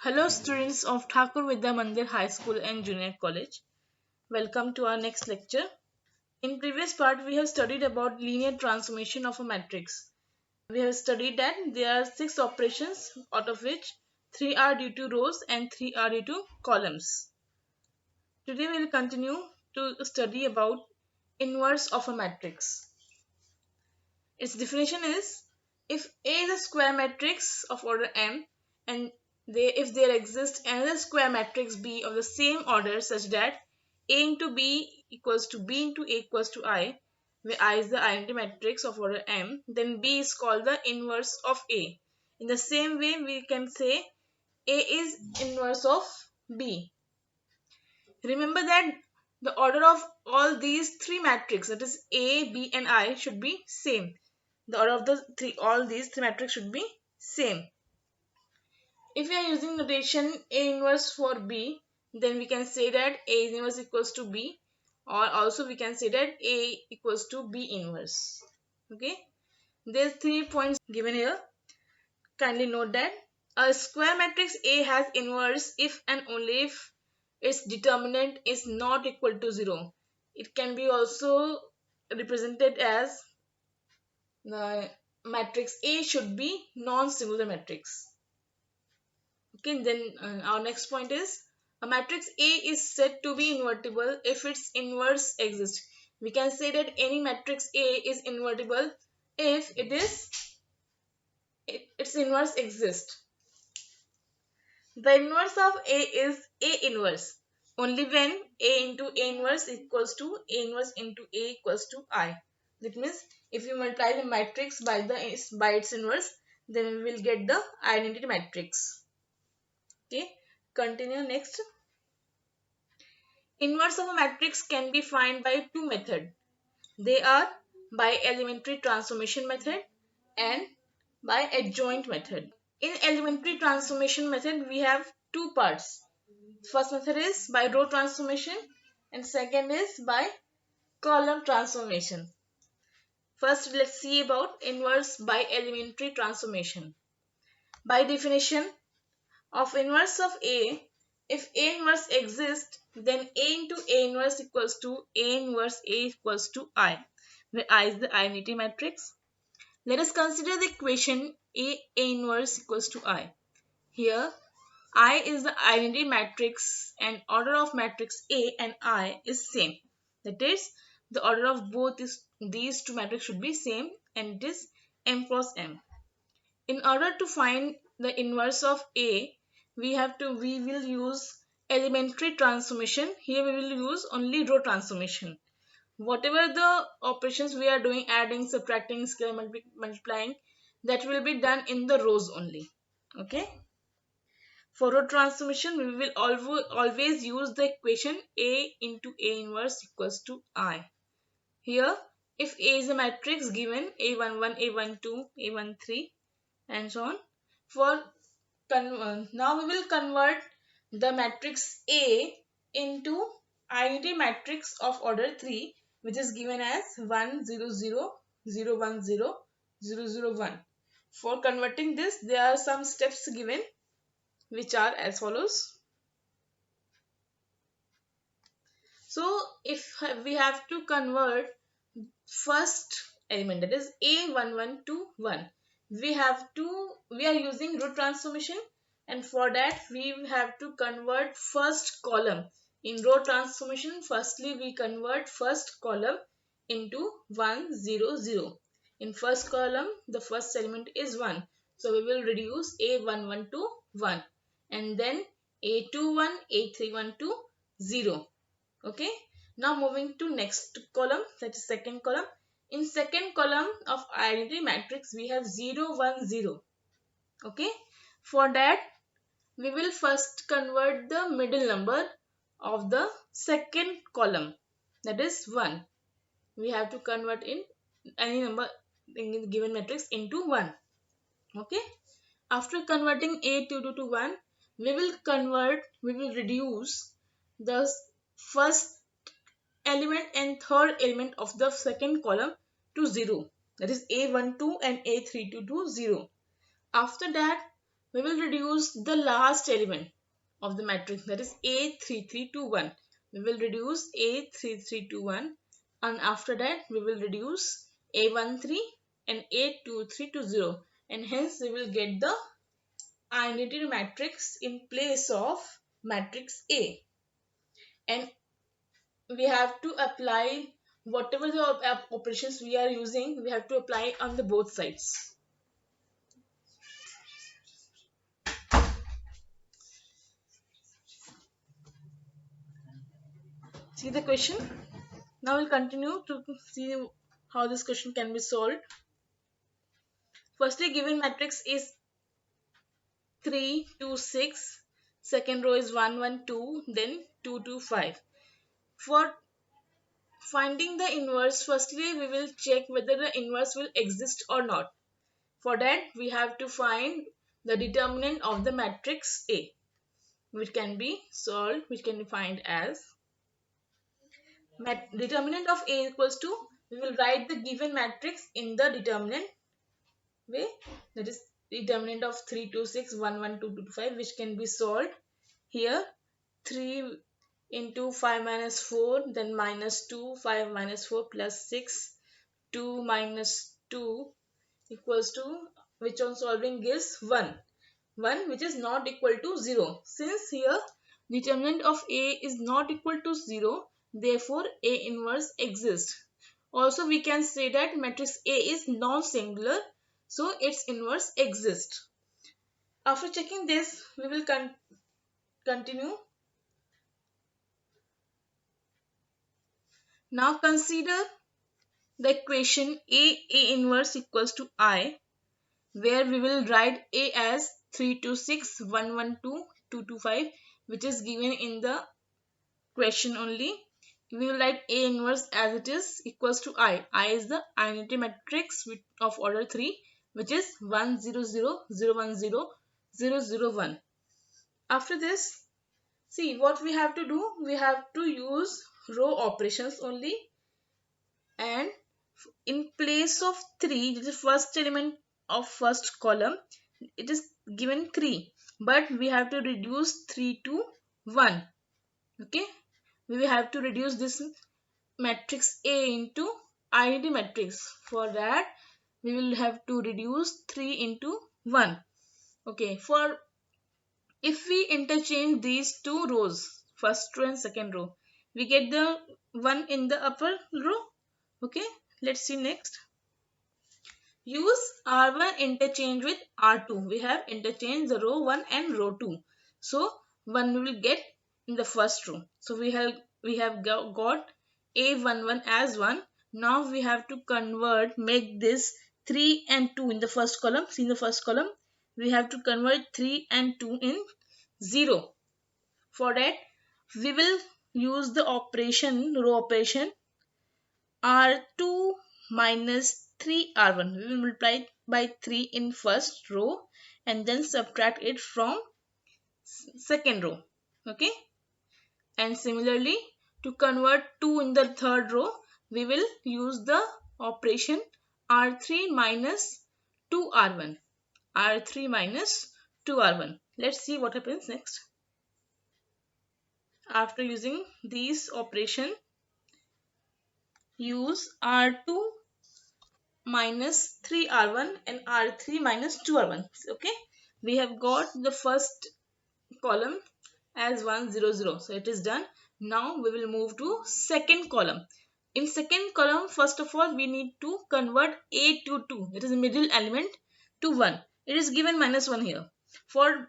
Hello students of Thakur Vidya Mandir High School and Junior College. Welcome to our next lecture. In previous part we have studied about linear transformation of a matrix. We have studied that there are 6 operations out of which 3 are due to rows and 3 are due to columns. Today we will continue to study about inverse of a matrix. Its definition is if A is a square matrix of order M and if there exists another square matrix B of the same order such that A into B equals to B into A equals to I, where I is the identity matrix of order M, then B is called the inverse of A. In the same way, we can say A is inverse of B. Remember that the order of all these three matrices, that is A, B and I, should be same. The order of all these three matrices should be same. If we are using notation A inverse for B, then we can say that A inverse equals to B, or also we can say that A equals to B inverse. Okay, there's 3 points given here. Kindly note that a square matrix A has inverse if and only if its determinant is not equal to 0. It can be also represented as the matrix A should be non-singular matrix. Okay, then our next point is a matrix A is said to be invertible if its inverse exists. We can say that any matrix A is invertible if its inverse exists. The inverse of A is A inverse only when A into A inverse equals to A inverse into A equals to I. That means if you multiply the matrix by its inverse, then we will get the identity matrix. Okay, continue next. Inverse of a matrix can be found by two methods. They are by elementary transformation method and by adjoint method. In elementary transformation method, we have two parts. First method is by row transformation and second is by column transformation. First, let's see about inverse by elementary transformation. By definition of inverse of A, if A inverse exists, then A into A inverse equals to A inverse A equals to I, where I is the identity matrix. Let us consider the equation A inverse equals to I. Here, I is the identity matrix and order of matrix A and I is same. That is, the order of both these two matrices should be same and it is M cross M. In order to find the inverse of A, we will use elementary transformation. Here we will use only row transformation. Whatever the operations we are doing, adding, subtracting, scaling, multiplying, that will be done in the rows only. Okay. For row transformation, we will always use the equation A into A inverse equals to I. Here, if A is a matrix given A11, A12, A13 and so on. Now we will convert the matrix A into identity matrix of order 3, which is given as 1 0 0 0 1 0 0 0 1. For converting this, there are some steps given which are as follows. So if we have to convert first element, that is A11 to 1, we are using row transformation, and for that we have to convert first column. In row transformation, firstly we convert first column into 1 0 0. In first column the first element is 1, so we will reduce A11 to 1 and then A21, A31 to 0. Okay, now moving to next column, that is second column. In second column of identity matrix, we have 0 1 0. Okay, for that we will first convert the middle number of the second column, that is 1. We have to convert in any number in the given matrix into 1. Okay, after converting A22 to 1, we will reduce the first element and third element of the second column to 0, that is A12 and A32 to 0. After that we will reduce the last element of the matrix, that is A3321. We will reduce A3321, and after that we will reduce A13 and A2320, and hence we will get the identity matrix in place of matrix A. And we have to apply whatever the operations we are using, we have to apply on the both sides. See the question? Now we'll continue to see how this question can be solved. Firstly, given matrix is 3, 2, 6. Second row is 1, 1, 2. Then 2, 2, 5. For finding the inverse, firstly we will check whether the inverse will exist or not. For that, we have to find the determinant of the matrix A, which can be solved, which can be defined as determinant of A equals to, we will write the given matrix in the determinant way, that is determinant of 3, 2, 6, 1, 1, 2, 2, 5, which can be solved here. 3 into 5 minus 4, then minus 2, 5 minus 4 plus 6, 2 minus 2 equals to, which on solving gives 1. 1 which is not equal to 0. Since here determinant of A is not equal to 0, therefore A inverse exists. Also we can say that matrix A is non-singular, so its inverse exists. After checking this, we will continue. Now consider the equation A inverse equals to I, where we will write A as 3, 2, 6, 1, 1, 2, 2, 2, 5, which is given in the question only. We will write A inverse as it is equals to I. I is the identity matrix of order 3, which is 1, 0, 0, 0, 1, 0, 0, 0, 1. After this, see what we have to do. We have to use row operations only, and in place of 3, the first element of first column, it is given 3, but we have to reduce 3 to 1. Okay, we will have to reduce this matrix A into identity matrix. For that, we will have to reduce 3 into 1. Okay, for if we interchange these two rows, first row and second row, we get the 1 in the upper row. Okay, let's see next. Use R1 interchange with R2. We have interchanged the row 1 and row 2. So 1 we will get in the first row. So we have got A11 as 1. Now we have to make this 3 and 2 in the first column. See, in the first column, we have to convert 3 and 2 in 0. For that, we will use the row operation R2 minus 3R1. We will multiply by 3 in first row and then subtract it from second row. Okay. And similarly, to convert 2 in the third row, we will use the operation R3 minus 2R1. R3 minus 2R1. Let's see what happens next. After using these operation, use R2 minus 3R1 and R3 minus 2R1. Okay, we have got the first column as 1, 0, 0. So it is done. Now we will move to second column. In second column, first of all, we need to convert A to 2. It is the middle element to 1. It is given minus 1 here. For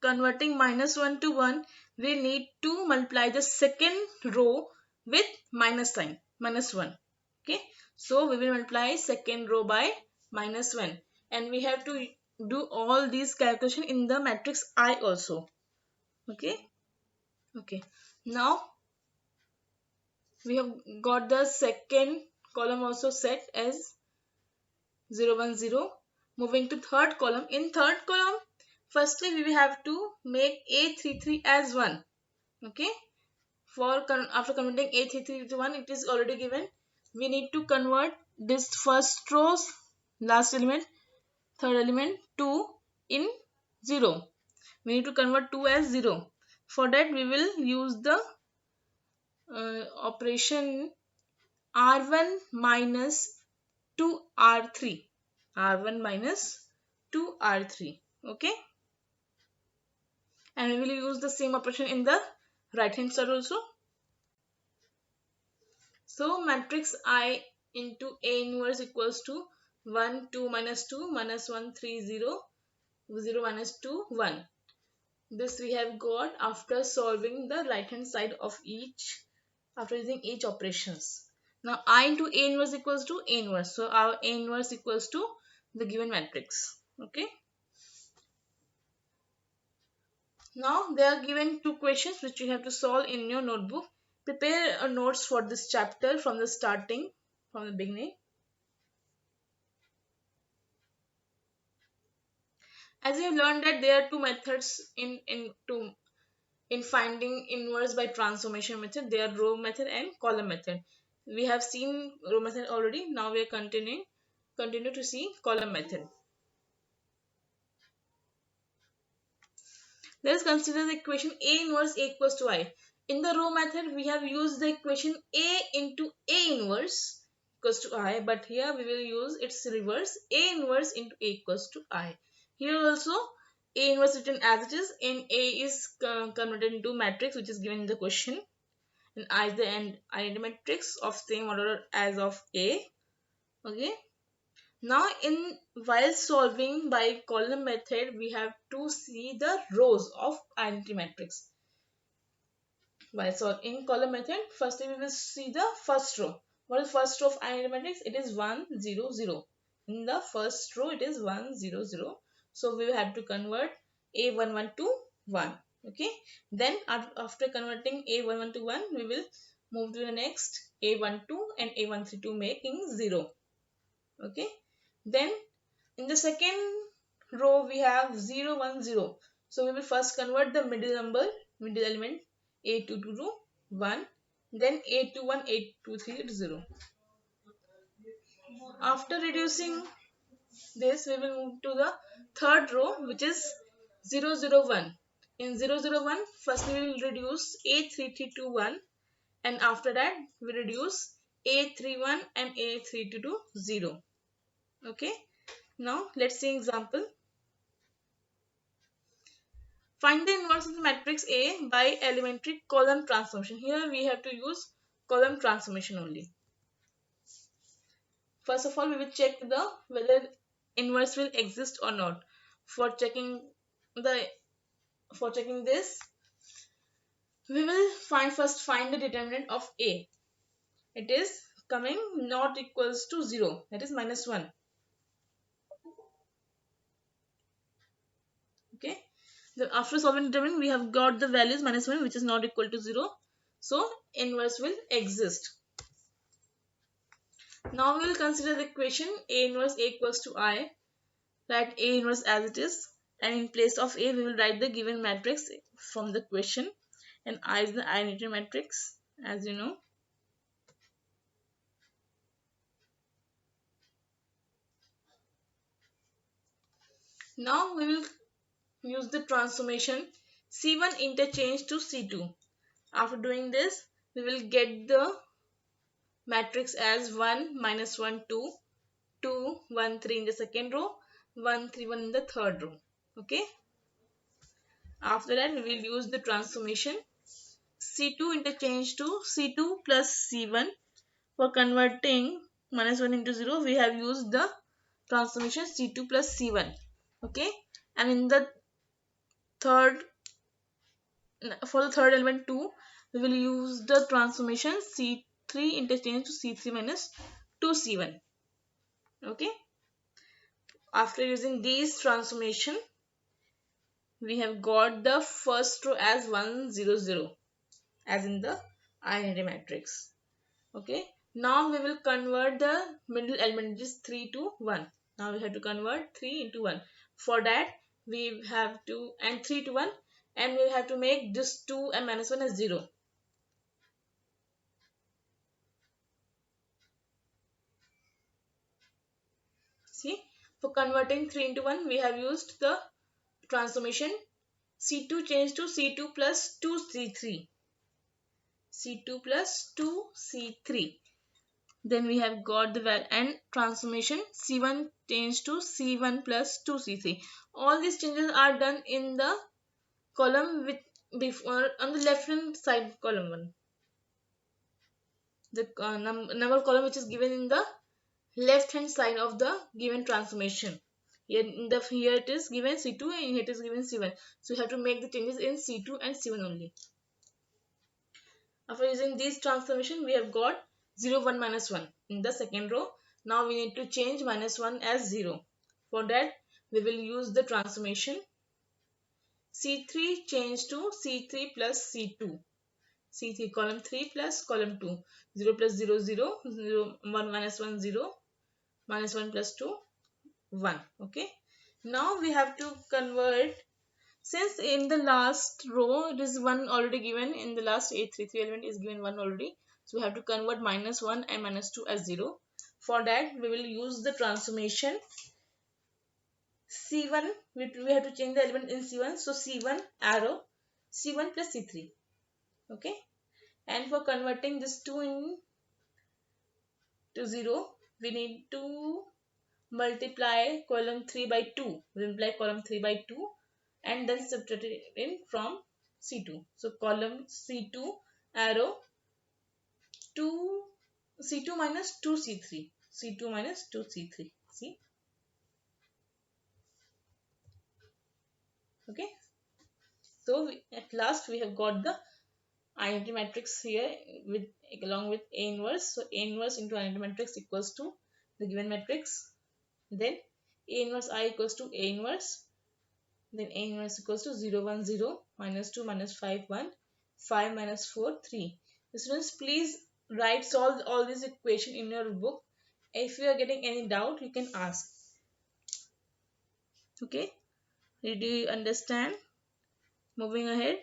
converting minus 1 to 1, we need to multiply the second row with minus sign, minus 1. Okay, so we will multiply second row by minus 1, and we have to do all these calculation in the matrix I also. Okay, now we have got the second column also set as 0, 1, 0. Moving to third column. In third column, firstly we will have to make A33 as 1. Okay, after converting A33 to 1, it is already given. We need to convert this first row's last element, third element, 2 in 0. We need to convert 2 as 0. For that we will use the operation R1 minus 2R3. R1 minus 2R3. Okay. And we will use the same operation in the right hand side also. So matrix I into A inverse equals to 1, 2 minus 2 minus 1, 3, 0, 0 minus 2, 1. This we have got after solving the right hand side of each, after using each operations. Now I into A inverse equals to A inverse. So our A inverse equals to the given matrix. Okay. Now they are given two questions which you have to solve in your notebook. Prepare a notes for this chapter from the starting, from the beginning. As you have learned that there are two methods in finding inverse by transformation method. They are row method and column method. We have seen row method already. Now we are continue to see column method. Let us consider the equation A inverse A equals to I. In the row method, we have used the equation A into A inverse equals to I, but here we will use its reverse, A inverse into A equals to I. Here also A inverse written as it is, and A is converted into matrix which is given in the question, and I is the identity matrix of same order as of A. Okay. Now in while solving by column method, we have to see the rows of identity matrix. While solving in column method, firstly we will see the first row. What is first row of identity matrix? It is 1, 0, 0. In the first row it is 1, 0, 0. So we will have to convert A11 to 1. Okay. Then after converting A11 to 1, we will move to the next A12 and A13 to making 0. Okay. Then in the second row we have 0, 1, 0. So we will first convert the middle element A22 to 1, then A21, A23 to 0. After reducing this, we will move to the third row, which is 0, 0, 1. In 0, 0, 1, first we will reduce A33 to 1, and after that we reduce A31 and A32 to 0. Okay. Now let's see example. Find the inverse of the matrix A by elementary column transformation. Here we have to use column transformation only. First of all, we will check the whether inverse will exist or not. For checking the for checking this, we will first find the determinant of A. It is coming not equals to 0, that is minus 1. Okay. Then after solving determinant, we have got the values minus 1, which is not equal to 0. So inverse will exist. Now we will consider the equation A inverse A equals to I. Write A inverse as it is, and in place of A we will write the given matrix from the question, and I is the identity matrix, as you know. Now we will use the transformation C1 interchange to C2. After doing this, we will get the matrix as 1, minus 1, 2, 2, 1, 3 in the second row, 1, 3, 1 in the third row. Okay. After that, we will use the transformation C2 interchange to C2 plus C1. For converting minus 1 into 0, we have used the transformation C2 plus C1. Okay. And in the third, for the third element 2, we will use the transformation C3 interchange to C3 minus 2C1. Okay. After using these transformation, we have got the first row as 1, 0, 0, as in the identity matrix. Okay. Now we will convert the middle element, which is 3 to 1. Now we have to convert 3 into 1. For that we have to, and 3 to 1, and we have to make this 2 and minus 1 as 0. See, for converting 3 into 1, we have used the transformation, C2 changed to C2 plus 2C3. C2 plus 2C3. Then we have got the value and transformation C1 changed to C1 plus 2C3. All these changes are done in the column with before on the left hand side column 1. The number column which is given in the left hand side of the given transformation. Here it is given C2 and here it is given C1. So you have to make the changes in C2 and C1 only. After using these transformation, we have got 0, 1, minus 1 in the second row. Now we need to change minus 1 as 0. For that, we will use the transformation C3 change to C3 plus C2. C3 column 3 plus column 2. 0 plus 0, 0, 0, 1 minus 1, 0, minus 1 plus 2, 1. Okay. Now we have to convert, since in the last row it is 1 already given, in the last A33 element is given 1 already. So we have to convert minus 1 and minus 2 as 0. For that we will use the transformation C1. We have to change the element in C1. So C1 arrow C1 plus C3. Okay. And for converting this 2 into 0, we need to multiply column 3 by 2. We multiply column 3 by 2 and then subtract it in from C2. So column C2 arrow 2 C2 minus 2C3. C2 minus 2C3. See? Okay. So at last we have got the identity matrix here with along with A inverse. So A inverse into identity matrix equals to the given matrix. Then A inverse I equals to A inverse. Then A inverse equals to 0, 1, 0, minus 2, minus 5, 1, 5 minus 4, 3. Students, please solve all these equations in your book. If you are getting any doubt, you can ask. Okay. Did you understand? Moving ahead.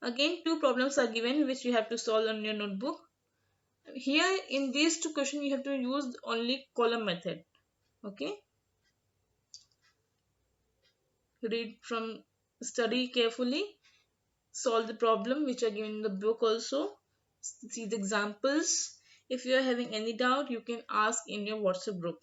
Again, two problems are given which you have to solve on your notebook. Here in these two questions, you have to use only column method. Okay. Read from, study carefully, solve the problem which are given in the book also, see the examples. If you are having any doubt, you can ask in your WhatsApp group.